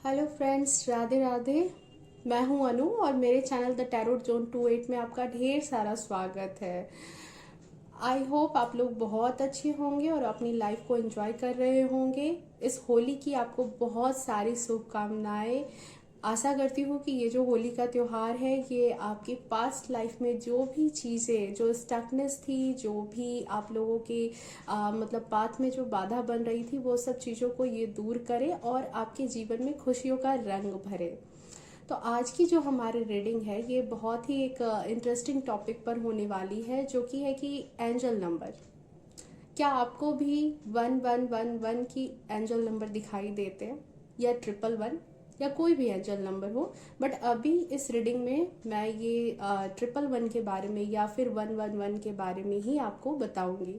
Hello friends, Radhe Radhe. मैं हूं अनु और मेरे चैनल द टैरोट जोन 28 में आपका ढेर सारा स्वागत है। आई होप आप लोग बहुत अच्छे होंगे और अपनी लाइफ को एंजॉय कर रहे होंगे। इस होली की आपको बहुत सारी शुभकामनाएं। आशा करती हूँ कि ये जो होली का त्योहार है ये आपकी पास्ट लाइफ में जो भी चीज़ें, जो स्टकनेस थी, जो भी आप लोगों के मतलब पाथ में जो बाधा बन रही थी, वो सब चीज़ों को ये दूर करे और आपके जीवन में खुशियों का रंग भरे। तो आज की जो हमारी रीडिंग है ये बहुत ही एक इंटरेस्टिंग टॉपिक पर होने वाली है, जो कि है कि एंजल नंबर। क्या आपको भी 1111 की एंजल नंबर दिखाई देते हैं, या 111, या कोई भी एंजल नंबर हो? बट अभी इस रीडिंग में मैं ये 111 के बारे में या फिर 111 के बारे में ही आपको बताऊंगी,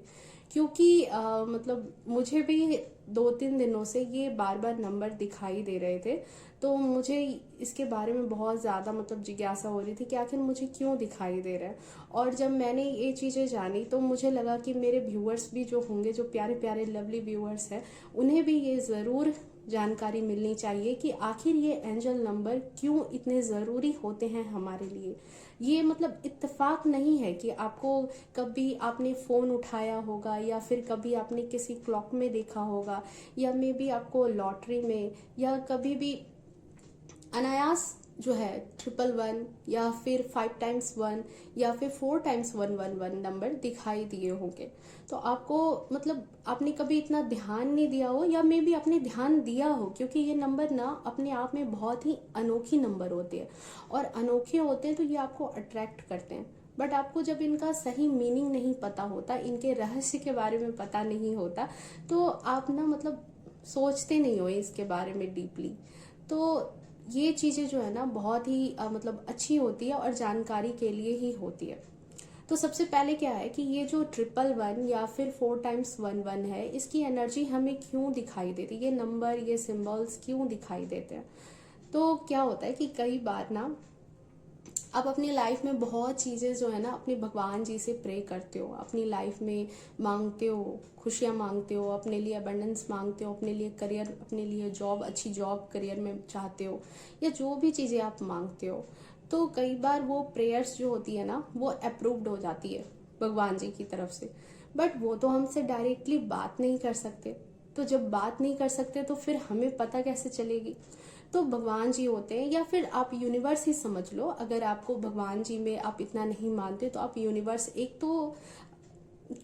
क्योंकि मतलब मुझे भी 2-3 दिनों से ये बार बार नंबर दिखाई दे रहे थे। तो मुझे इसके बारे में बहुत ज़्यादा मतलब जिज्ञासा हो रही थी कि आखिर मुझे क्यों दिखाई दे रहा है। और जब मैंने ये चीज़ें जानी तो मुझे लगा कि मेरे व्यूअर्स भी जो होंगे, जो प्यारे प्यारे लवली व्यूअर्स हैं, उन्हें भी ये ज़रूर जानकारी मिलनी चाहिए कि आखिर ये एंजल नंबर क्यों इतने ज़रूरी होते हैं हमारे लिए। ये मतलब इत्तेफाक नहीं है कि आपको कभी आपने फ़ोन उठाया होगा या फिर कभी आपने किसी क्लॉक में देखा होगा, या मे बी आपको लॉटरी में, या कभी भी अनायास जो है 111 या फिर 5 टाइम्स 1 या फिर 4 टाइम्स 111 नंबर दिखाई दिए होंगे। तो आपको मतलब आपने कभी इतना ध्यान नहीं दिया हो, या मे बी आपने ध्यान दिया हो, क्योंकि ये नंबर ना अपने आप में बहुत ही अनोखी नंबर होते हैं। और अनोखे होते हैं तो ये आपको अट्रैक्ट करते हैं। बट आपको जब इनका सही मीनिंग नहीं पता होता, इनके रहस्य के बारे में पता नहीं होता, तो आप ना मतलब सोचते नहीं हो इसके बारे में डीपली। तो ये चीज़ें जो है ना बहुत ही मतलब अच्छी होती है और जानकारी के लिए ही होती है। तो सबसे पहले क्या है कि ये जो 111 या फिर 4 टाइम्स 11 है, इसकी एनर्जी हमें क्यों दिखाई देती है, ये नंबर, ये सिंबल्स क्यों दिखाई देते हैं? तो क्या होता है कि कई बार ना आप अपनी लाइफ में बहुत चीज़ें जो है ना अपने भगवान जी से प्रे करते हो, अपनी लाइफ में मांगते हो, खुशियाँ मांगते हो, अपने लिए अबंडेंस मांगते हो, अपने लिए करियर, अपने लिए जॉब, अच्छी जॉब करियर में चाहते हो, या जो भी चीज़ें आप मांगते हो। तो कई बार वो प्रेयर्स जो होती है ना वो अप्रूव्ड हो जाती है भगवान जी की तरफ से। बट वो तो हमसे डायरेक्टली बात नहीं कर सकते। तो जब बात नहीं कर सकते तो फिर हमें पता कैसे चलेगी? तो भगवान जी होते हैं, या फिर आप यूनिवर्स ही समझ लो। अगर आपको भगवान जी में आप इतना नहीं मानते तो आप यूनिवर्स, एक तो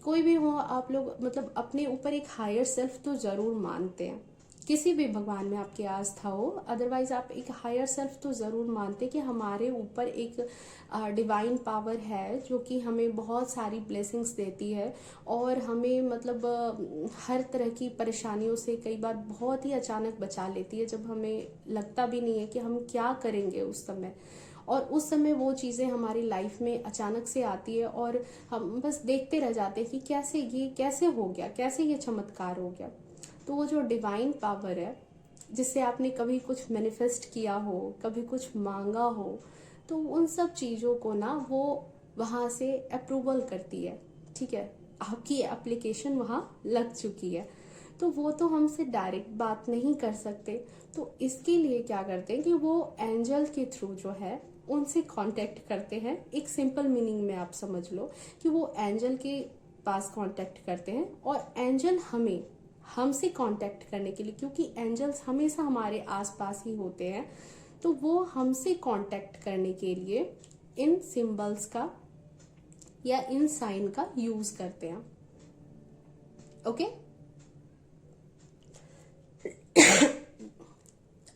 कोई भी हो आप लोग, मतलब अपने ऊपर एक हायर सेल्फ तो जरूर मानते हैं। किसी भी भगवान में आपकी आस्था हो, अदरवाइज आप एक हायर सेल्फ तो जरूर मानते कि हमारे ऊपर एक डिवाइन पावर है जो कि हमें बहुत सारी ब्लेसिंग्स देती है और हमें मतलब हर तरह की परेशानियों से कई बार बहुत ही अचानक बचा लेती है, जब हमें लगता भी नहीं है कि हम क्या करेंगे उस समय। और उस समय वो चीज़ें हमारी लाइफ में अचानक से आती है और हम बस देखते रह जाते हैं कि कैसे ये कैसे हो गया, कैसे ये चमत्कार हो गया। तो वो जो डिवाइन पावर है, जिससे आपने कभी कुछ मैनिफेस्ट किया हो, कभी कुछ मांगा हो, तो उन सब चीज़ों को ना वो वहाँ से अप्रूवल करती है। ठीक है, आपकी एप्लीकेशन वहाँ लग चुकी है। तो वो तो हमसे डायरेक्ट बात नहीं कर सकते। तो इसके लिए क्या करते हैं कि वो एंजल के थ्रू जो है उनसे कांटेक्ट करते हैं। एक सिंपल मीनिंग में आप समझ लो कि वो एंजल के पास कांटेक्ट करते हैं, और एंजल हमें हमसे कांटेक्ट करने के लिए, क्योंकि एंजल्स हमेशा हमारे आसपास ही होते हैं, तो वो हमसे कांटेक्ट करने के लिए इन सिंबल्स का या इन साइन का यूज करते हैं। ओके।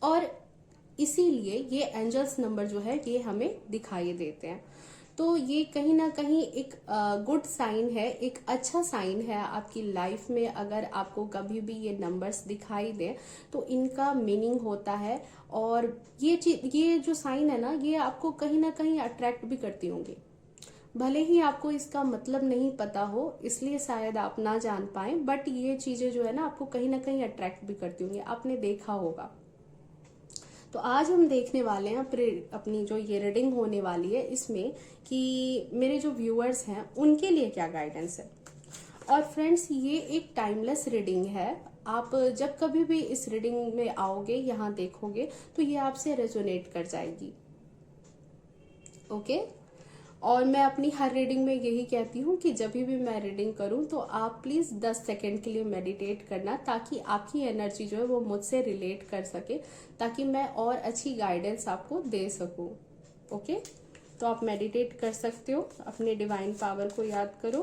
और इसीलिए ये एंजल्स नंबर जो है ये हमें दिखाई देते हैं। तो ये कहीं ना कहीं एक गुड साइन है, एक अच्छा साइन है आपकी लाइफ में। अगर आपको कभी भी ये नंबर्स दिखाई दे तो इनका मीनिंग होता है। और ये जो साइन है ना, ये आपको कहीं ना कहीं अट्रैक्ट भी करती होंगी। भले ही आपको इसका मतलब नहीं पता हो, इसलिए शायद आप ना जान पाए, बट ये चीजें जो है ना आपको कहीं ना कहीं अट्रैक्ट भी करती होंगी, आपने देखा होगा। तो आज हम देखने वाले हैं अपनी जो ये रीडिंग होने वाली है इसमें कि मेरे जो व्यूअर्स हैं उनके लिए क्या गाइडेंस है। और फ्रेंड्स, ये एक टाइमलेस रीडिंग है। आप जब कभी भी इस रीडिंग में आओगे, यहाँ देखोगे, तो ये आपसे रेजोनेट कर जाएगी। ओके। और मैं अपनी हर रीडिंग में यही कहती हूँ कि जब भी मैं रीडिंग करूँ तो आप प्लीज़ 10 सेकेंड के लिए मेडिटेट करना, ताकि आपकी एनर्जी जो है वो मुझसे रिलेट कर सके, ताकि मैं और अच्छी गाइडेंस आपको दे सकूँ। ओके, तो आप मेडिटेट कर सकते हो, अपने डिवाइन पावर को याद करो।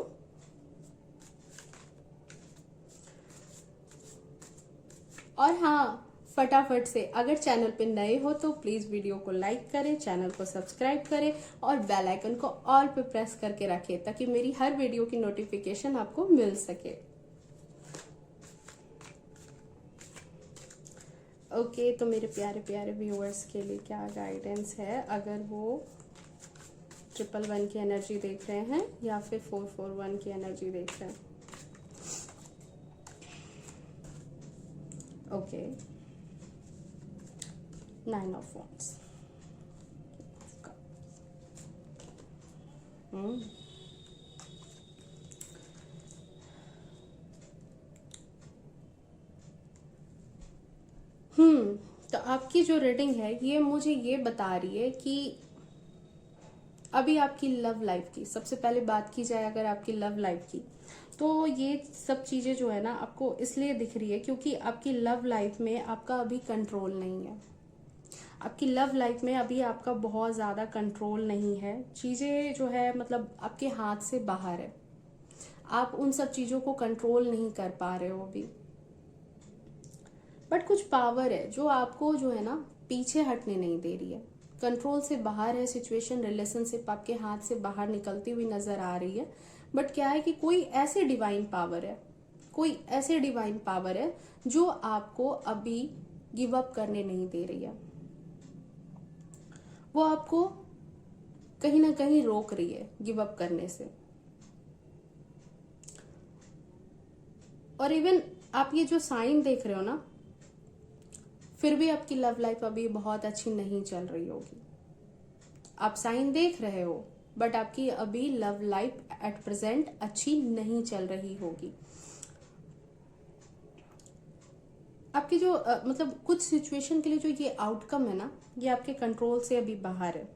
और हाँ, फटाफट से अगर चैनल पे नए हो तो प्लीज वीडियो को लाइक करें, चैनल को सब्सक्राइब करें और बेल आइकन को ऑल पे प्रेस करके रखें, ताकि मेरी हर वीडियो की नोटिफिकेशन आपको मिल सके। ओके, तो मेरे प्यारे प्यारे व्यूअर्स के लिए क्या गाइडेंस है, अगर वो 111 की एनर्जी देख रहे हैं या फिर 441 की एनर्जी देख रहे हैं। Okay, 9 of wands. तो आपकी जो रीडिंग है ये मुझे ये बता रही है कि अभी आपकी लव लाइफ की, सबसे पहले बात की जाए अगर आपकी लव लाइफ की, तो ये सब चीजें जो है ना आपको इसलिए दिख रही है क्योंकि आपकी लव लाइफ में आपका अभी कंट्रोल नहीं है। आपकी लव लाइफ में अभी आपका बहुत ज्यादा कंट्रोल नहीं है, चीजें जो है मतलब आपके हाथ से बाहर है, आप उन सब चीजों को कंट्रोल नहीं कर पा रहे हो अभी। बट कुछ पावर है जो आपको जो है ना पीछे हटने नहीं दे रही है, कंट्रोल से बाहर है सिचुएशन, रिलेशनशिप आपके हाथ से बाहर निकलती हुई नजर आ रही है। बट क्या है कि कोई ऐसे डिवाइन पावर है, कोई ऐसे डिवाइन पावर है जो आपको अभी गिव अप करने नहीं दे रही है, वो आपको कहीं ना कहीं रोक रही है गिव अप करने से। और इवन आप ये जो साइन देख रहे हो ना, फिर भी आपकी लव लाइफ अभी बहुत अच्छी नहीं चल रही होगी। आप साइन देख रहे हो बट आपकी अभी लव लाइफ एट प्रेजेंट अच्छी नहीं चल रही होगी। आपकी जो मतलब कुछ सिचुएशन के लिए जो ये आउटकम है ना, ये आपके कंट्रोल से अभी बाहर है।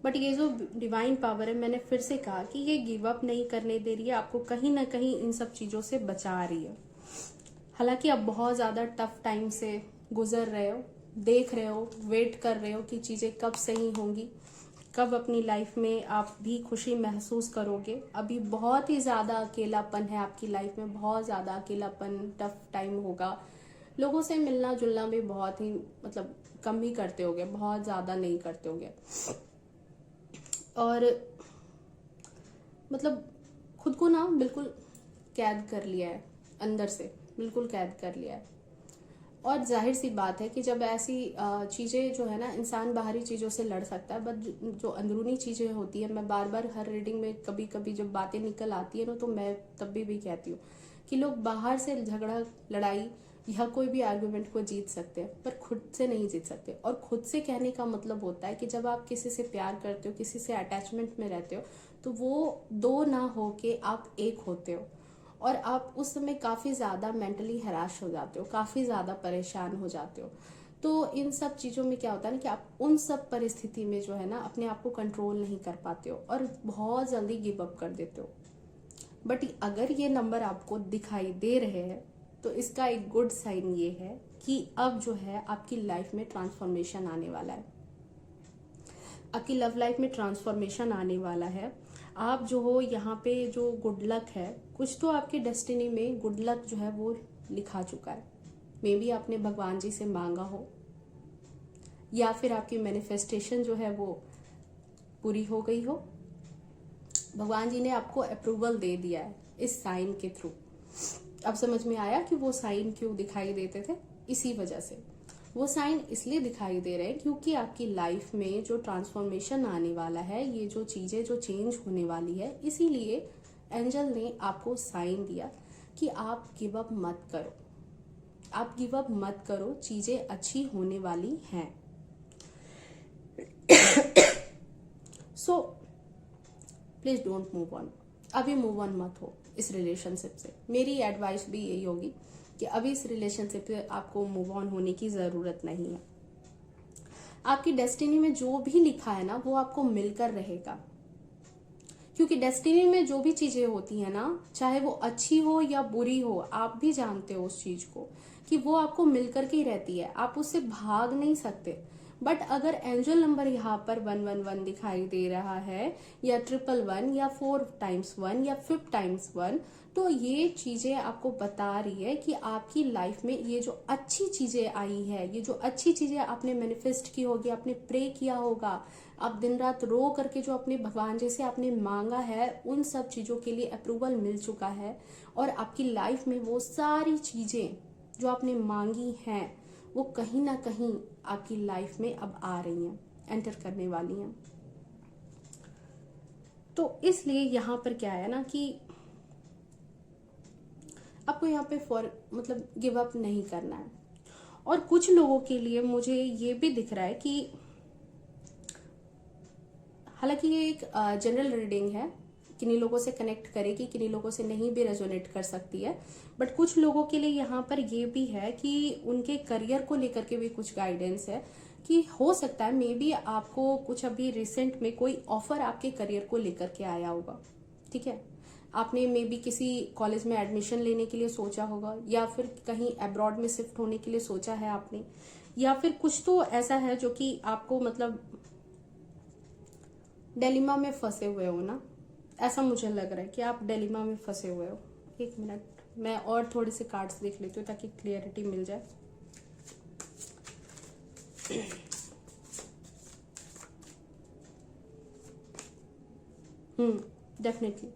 बट ये जो डिवाइन पावर है, मैंने फिर से कहा कि ये गिव अप नहीं करने दे रही है, आपको कहीं ना कहीं इन सब चीजों से बचा रही है। हालांकि आप बहुत ज्यादा टफ टाइम से गुजर रहे हो, देख रहे हो, वेट कर रहे हो कि चीजें कब सही होंगी, कब अपनी लाइफ में आप भी खुशी महसूस करोगे। अभी बहुत ही ज्यादा अकेलापन है आपकी लाइफ में, बहुत ज्यादा अकेलापन, टफ टाइम होगा। लोगों से मिलना जुलना भी बहुत ही मतलब कम ही करते होगे, बहुत ज्यादा नहीं करते होगे। और मतलब खुद को ना बिल्कुल कैद कर लिया है, अंदर से बिल्कुल कैद कर लिया है। और जाहिर सी बात है कि जब ऐसी चीजें जो है ना, इंसान बाहरी चीजों से लड़ सकता है, बट जो अंदरूनी चीजें होती है, मैं बार बार हर रीडिंग में कभी कभी जब बातें निकल आती है ना, तो मैं तब भी कहती हूँ कि लोग बाहर से झगड़ा, लड़ाई या कोई भी आर्गुमेंट को जीत सकते हैं, पर खुद से नहीं जीत सकते। और खुद से कहने का मतलब होता है कि जब आप किसी से प्यार करते हो, किसी से अटैचमेंट में रहते हो, तो वो दो ना हो के आप एक होते हो, और आप उस समय काफी ज्यादा मेंटली हैराश हो जाते हो, काफी ज्यादा परेशान हो जाते हो। तो इन सब चीजों में क्या होता है ना कि आप उन सब परिस्थिति में जो है ना अपने आप को कंट्रोल नहीं कर पाते हो और बहुत जल्दी गिव अप कर देते हो। बट अगर ये नंबर आपको दिखाई दे रहे हैं तो इसका एक गुड साइन ये है कि अब जो है आपकी लाइफ में ट्रांसफॉर्मेशन आने वाला है, आपकी लव लाइफ में ट्रांसफॉर्मेशन आने वाला है। आप जो हो यहाँ पे जो गुड लक है, कुछ तो आपके डेस्टिनी में गुड लक जो है वो लिखा चुका है। मे बी आपने भगवान जी से मांगा हो, या फिर आपकी मैनिफेस्टेशन जो है वो पूरी हो गई हो, भगवान जी ने आपको अप्रूवल दे दिया है इस साइन के थ्रू। अब समझ में आया कि वो साइन क्यों दिखाई देते थे, इसी वजह से वो साइन इसलिए दिखाई दे रहे हैं क्योंकि आपकी लाइफ में जो ट्रांसफॉर्मेशन आने वाला है, ये जो चीजें जो चेंज होने वाली है, इसीलिए एंजल ने आपको साइन दिया कि आप गिव अप मत करो, आप गिव अप मत करो, चीजें अच्छी होने वाली हैं। So please don't move on, अभी मूव ऑन मत हो इस रिलेशनशिप से। मेरी एडवाइस भी यही होगी कि अभी इस रिलेशनशिप से आपको मूव ऑन होने की ज़रूरत नहीं है। आपकी डेस्टिनी में जो भी लिखा है ना वो आपको मिलकर रहेगा, क्योंकि डेस्टिनी में जो भी चीजें होती है ना, चाहे वो अच्छी हो या बुरी हो, आप भी जानते हो उस चीज को कि वो आपको मिलकर के ही रहती है, आप उससे भाग नहीं सकते। बट अगर एंजल नंबर यहाँ पर 111 दिखाई दे रहा है, या 111 या 4x1 या 5x1, तो ये चीजें आपको बता रही है कि आपकी लाइफ में ये जो अच्छी चीजें आई है, ये जो अच्छी चीजें आपने मैनिफेस्ट की होगी, आपने प्रे किया होगा, आप दिन रात रो करके जो अपने भगवान जैसे आपने मांगा है, उन सब चीजों के लिए अप्रूवल मिल चुका है। और आपकी लाइफ में वो सारी चीजें जो आपने मांगी हैं वो कहीं ना कहीं आपकी लाइफ में अब आ रही हैं, एंटर करने वाली हैं। तो इसलिए यहाँ पर क्या है ना कि आपको यहाँ पे मतलब गिव अप नहीं करना है। और कुछ लोगों के लिए मुझे ये भी दिख रहा है कि हालांकि ये एक जनरल रीडिंग है, किन्हीं लोगों से कनेक्ट करेगी, किन्हीं लोगों से नहीं भी रेजोनेट कर सकती है, बट कुछ लोगों के लिए यहाँ पर ये भी है कि उनके करियर को लेकर के भी कुछ गाइडेंस है कि हो सकता है मे बी आपको कुछ अभी रिसेंट में कोई ऑफर आपके करियर को लेकर के आया होगा। ठीक है, आपने मे बी किसी कॉलेज में एडमिशन लेने के लिए सोचा होगा, या फिर कहीं अब्रॉड में शिफ्ट होने के लिए सोचा है आपने, या फिर कुछ तो ऐसा है जो कि आपको मतलब डिलेमा में फंसे हुए हो ना, ऐसा मुझे लग रहा है कि आप डिलेमा में फंसे हुए हो। एक मिनट, मैं और थोड़े से कार्ड्स देख लेती हूँ ताकि क्लियरिटी मिल जाए। डेफिनेटली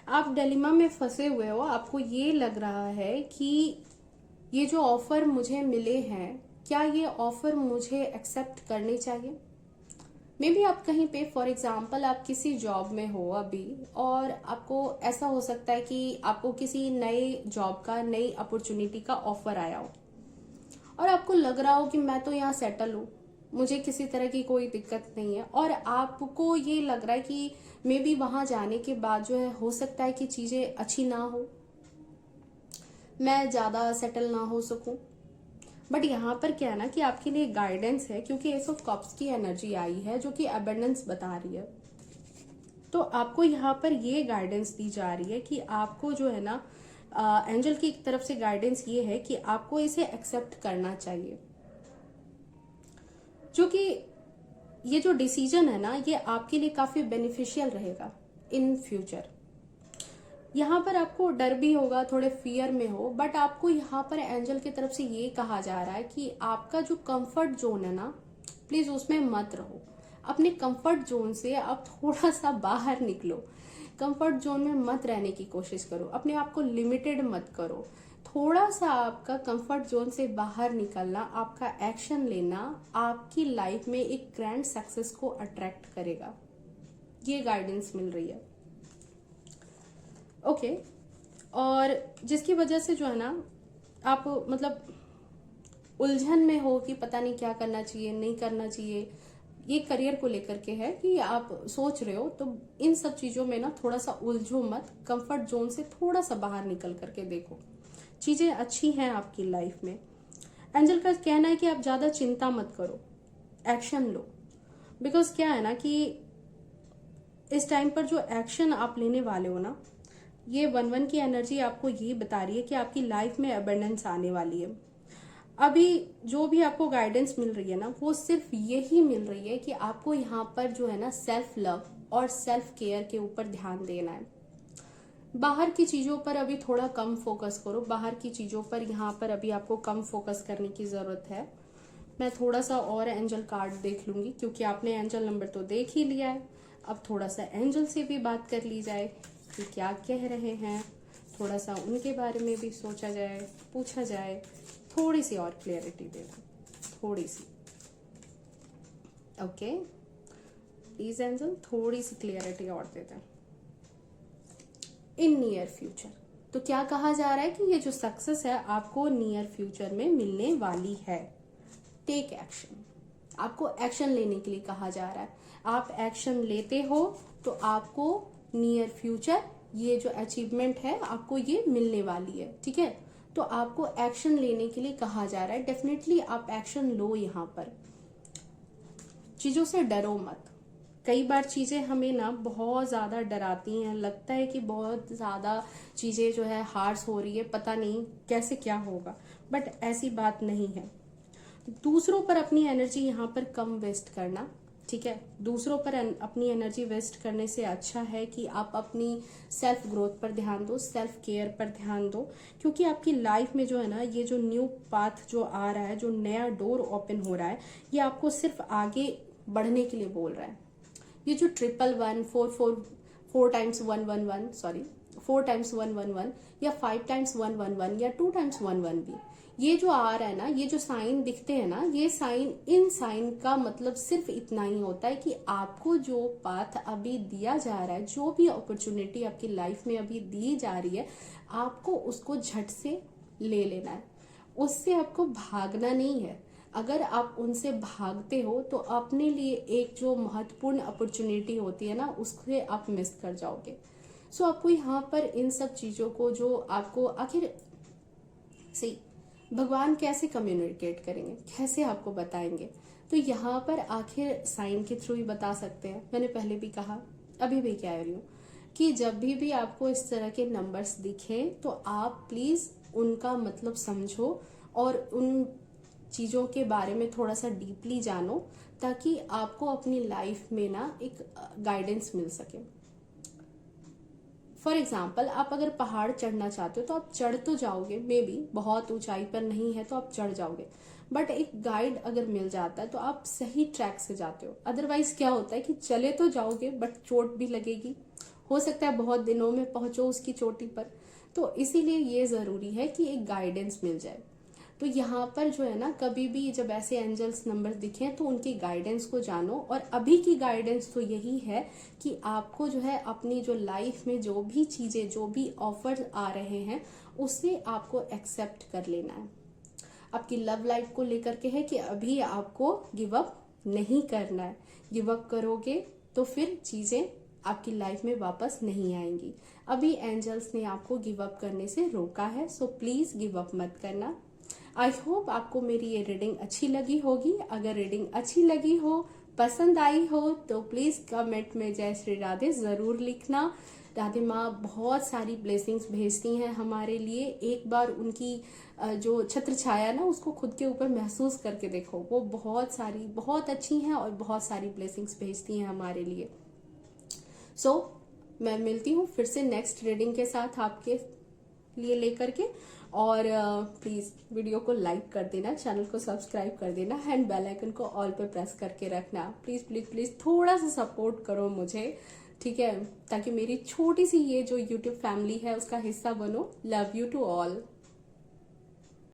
आप डिलेमा में फंसे हुए हो। आपको ये लग रहा है कि ये जो ऑफर मुझे मिले हैं, क्या ये ऑफर मुझे एक्सेप्ट करने चाहिए। मे बी आप कहीं पे फॉर एग्जाम्पल आप किसी जॉब में हो अभी, और आपको ऐसा हो सकता है कि आपको किसी नए जॉब का, नई अपॉर्चुनिटी का ऑफर आया हो, और आपको लग रहा हो कि मैं तो यहाँ सेटल हूँ, मुझे किसी तरह की कोई दिक्कत नहीं है, और आपको ये लग रहा है कि मे बी वहां जाने के बाद जो है हो सकता है कि चीजें अच्छी ना हो, मैं ज्यादा सेटल ना हो सकूं। बट यहाँ पर क्या है ना कि आपके लिए गाइडेंस है, क्योंकि एस ऑफ कप्स की एनर्जी आई है जो कि अबंडेंस बता रही है। तो आपको यहाँ पर ये गाइडेंस दी जा रही है कि आपको जो है ना एंजल की तरफ से गाइडेंस ये है कि आपको इसे एक्सेप्ट करना चाहिए, जो कि ये जो डिसीजन है ना ये आपके लिए काफी बेनिफिशियल रहेगा इन फ्यूचर। यहाँ पर आपको डर भी होगा, थोड़े फियर में हो, बट आपको यहाँ पर एंजल की तरफ से ये कहा जा रहा है कि आपका जो कंफर्ट जोन है ना, प्लीज उसमें मत रहो। अपने कंफर्ट जोन से आप थोड़ा सा बाहर निकलो, कंफर्ट जोन में मत रहने की कोशिश करो, अपने आप को लिमिटेड मत करो। थोड़ा सा आपका कंफर्ट जोन से बाहर निकलना, आपका एक्शन लेना आपकी लाइफ में एक ग्रैंड सक्सेस को अट्रैक्ट करेगा, ये गाइडेंस मिल रही है। ओके और जिसकी वजह से जो है ना आप मतलब उलझन में हो कि पता नहीं क्या करना चाहिए, नहीं करना चाहिए, ये करियर को लेकर के है कि आप सोच रहे हो, तो इन सब चीजों में ना थोड़ा सा उलझो मत, कंफर्ट जोन से थोड़ा सा बाहर निकल करके देखो, चीजें अच्छी हैं आपकी लाइफ में। एंजल का कहना है कि आप ज्यादा चिंता मत करो, एक्शन लो, बिकॉज क्या है ना कि इस टाइम पर जो एक्शन आप लेने वाले हो ना, ये 1-1 की एनर्जी आपको ये बता रही है कि आपकी लाइफ में अबंडेंस आने वाली है। अभी जो भी आपको गाइडेंस मिल रही है ना, वो सिर्फ यही मिल रही है कि आपको यहाँ पर जो है ना सेल्फ लव और सेल्फ केयर के ऊपर ध्यान देना है। बाहर की चीजों पर अभी थोड़ा कम फोकस करो, बाहर की चीजों पर यहाँ पर अभी आपको कम फोकस करने की जरूरत है। मैं थोड़ा सा और एंजल कार्ड देख लूंगी, क्योंकि आपने एंजल नंबर तो देख ही लिया है। अब थोड़ा सा एंजल से भी बात कर ली जाए कि क्या कह रहे हैं, थोड़ा सा उनके बारे में भी सोचा जाए, पूछा जाए, थोड़ी सी और क्लियरिटी दे दो, थोड़ी सी। ओके प्लीज एंजल थोड़ी सी क्लियरिटी और दे दें। इन नियर फ्यूचर तो क्या कहा जा रहा है कि ये जो सक्सेस है आपको नियर फ्यूचर में मिलने वाली है। टेक एक्शन, आपको एक्शन लेने के लिए कहा जा रहा है। आप एक्शन लेते हो तो आपको नियर फ्यूचर ये जो अचीवमेंट है आपको ये मिलने वाली है। ठीक है, तो आपको एक्शन लेने के लिए कहा जा रहा है। डेफिनेटली आप एक्शन लो। यहाँ पर चीजों से डरो मत। कई बार चीजें हमें ना बहुत ज्यादा डराती हैं, लगता है कि बहुत ज्यादा चीजें जो है हार्श हो रही है, पता नहीं कैसे क्या होगा, बट ऐसी बात नहीं है। दूसरों पर अपनी एनर्जी यहाँ पर कम वेस्ट करना, ठीक है। दूसरों पर अपनी एनर्जी वेस्ट करने से अच्छा है कि आप अपनी सेल्फ ग्रोथ पर ध्यान दो, सेल्फ केयर पर ध्यान दो, क्योंकि आपकी लाइफ में जो है ना, ये जो न्यू पाथ जो आ रहा है, जो नया डोर ओपन हो रहा है, ये आपको सिर्फ आगे बढ़ने के लिए बोल रहा है। ये जो 111 4 टाइम्स 111 सॉरी 4 टाइम्स 111 या 5 टाइम्स 111 या 2 टाइम्स 111 भी, ये जो आ रहा है ना, ये जो साइन दिखते हैं ना, ये साइन, इन साइन का मतलब सिर्फ इतना ही होता है कि आपको जो पाथ अभी दिया जा रहा है, जो भी अपॉर्चुनिटी आपकी लाइफ में अभी दी जा रही है, आपको उसको झट से ले लेना है। उससे आपको भागना नहीं है। अगर आप उनसे भागते हो तो अपने लिए एक जो महत्वपूर्ण अपॉर्चुनिटी होती है ना, उससे आप मिस कर जाओगे। सो आपको यहाँ पर इन सब चीजों को, जो आपको आखिर से भगवान कैसे कम्युनिकेट करेंगे, कैसे आपको बताएंगे, तो यहाँ पर आखिर साइन के थ्रू ही बता सकते हैं। मैंने पहले भी कहा, अभी भी कह रही हूँ कि जब भी आपको इस तरह के नंबर्स दिखे तो आप प्लीज उनका मतलब समझो और उन चीजों के बारे में थोड़ा सा डीपली जानो, ताकि आपको अपनी लाइफ में ना एक गाइडेंस मिल सके। फॉर एग्जाम्पल, आप अगर पहाड़ चढ़ना चाहते हो तो आप चढ़ तो जाओगे, मे बी बहुत ऊंचाई पर नहीं है तो आप चढ़ जाओगे, बट एक गाइड अगर मिल जाता है तो आप सही ट्रैक से जाते हो। अदरवाइज क्या होता है कि चले तो जाओगे बट चोट भी लगेगी, हो सकता है बहुत दिनों में पहुंचो उसकी चोटी पर। तो इसीलिए ये जरूरी है कि एक गाइडेंस मिल जाए। तो यहाँ पर जो है ना, कभी भी जब ऐसे एंजल्स नंबर दिखे तो उनकी गाइडेंस को जानो। और अभी की गाइडेंस तो यही है कि आपको जो है अपनी जो लाइफ में जो भी चीजें, जो भी ऑफर्स आ रहे हैं, उससे आपको एक्सेप्ट कर लेना है। आपकी लव लाइफ को लेकर के है कि अभी आपको गिव अप नहीं करना है। गिव अप करोगे तो फिर चीजें आपकी लाइफ में वापस नहीं आएंगी। अभी एंजल्स ने आपको गिव अप करने से रोका है, सो प्लीज गिव अप मत करना। आई होप आपको मेरी ये रीडिंग अच्छी लगी होगी। अगर रीडिंग अच्छी लगी हो, पसंद आई हो, तो प्लीज कमेंट में जय श्री राधे जरूर लिखना। राधे माँ बहुत सारी ब्लेसिंग्स भेजती हैं हमारे लिए। एक बार उनकी जो छत्र छाया ना, उसको खुद के ऊपर महसूस करके देखो, वो बहुत सारी, बहुत अच्छी हैं और बहुत सारी ब्लेसिंग्स भेजती हैं हमारे लिए। सो मैं मिलती हूँ फिर से नेक्स्ट रीडिंग के साथ आपके लिए लेकर के। और प्लीज वीडियो को लाइक कर देना, चैनल को सब्सक्राइब कर देना, एंड बेल आइकन को ऑल पे प्रेस करके रखना। प्लीज प्लीज प्लीज थोड़ा सा सपोर्ट करो मुझे, ठीक है, ताकि मेरी छोटी सी ये जो यूट्यूब फैमिली है उसका हिस्सा बनो। Love you to all.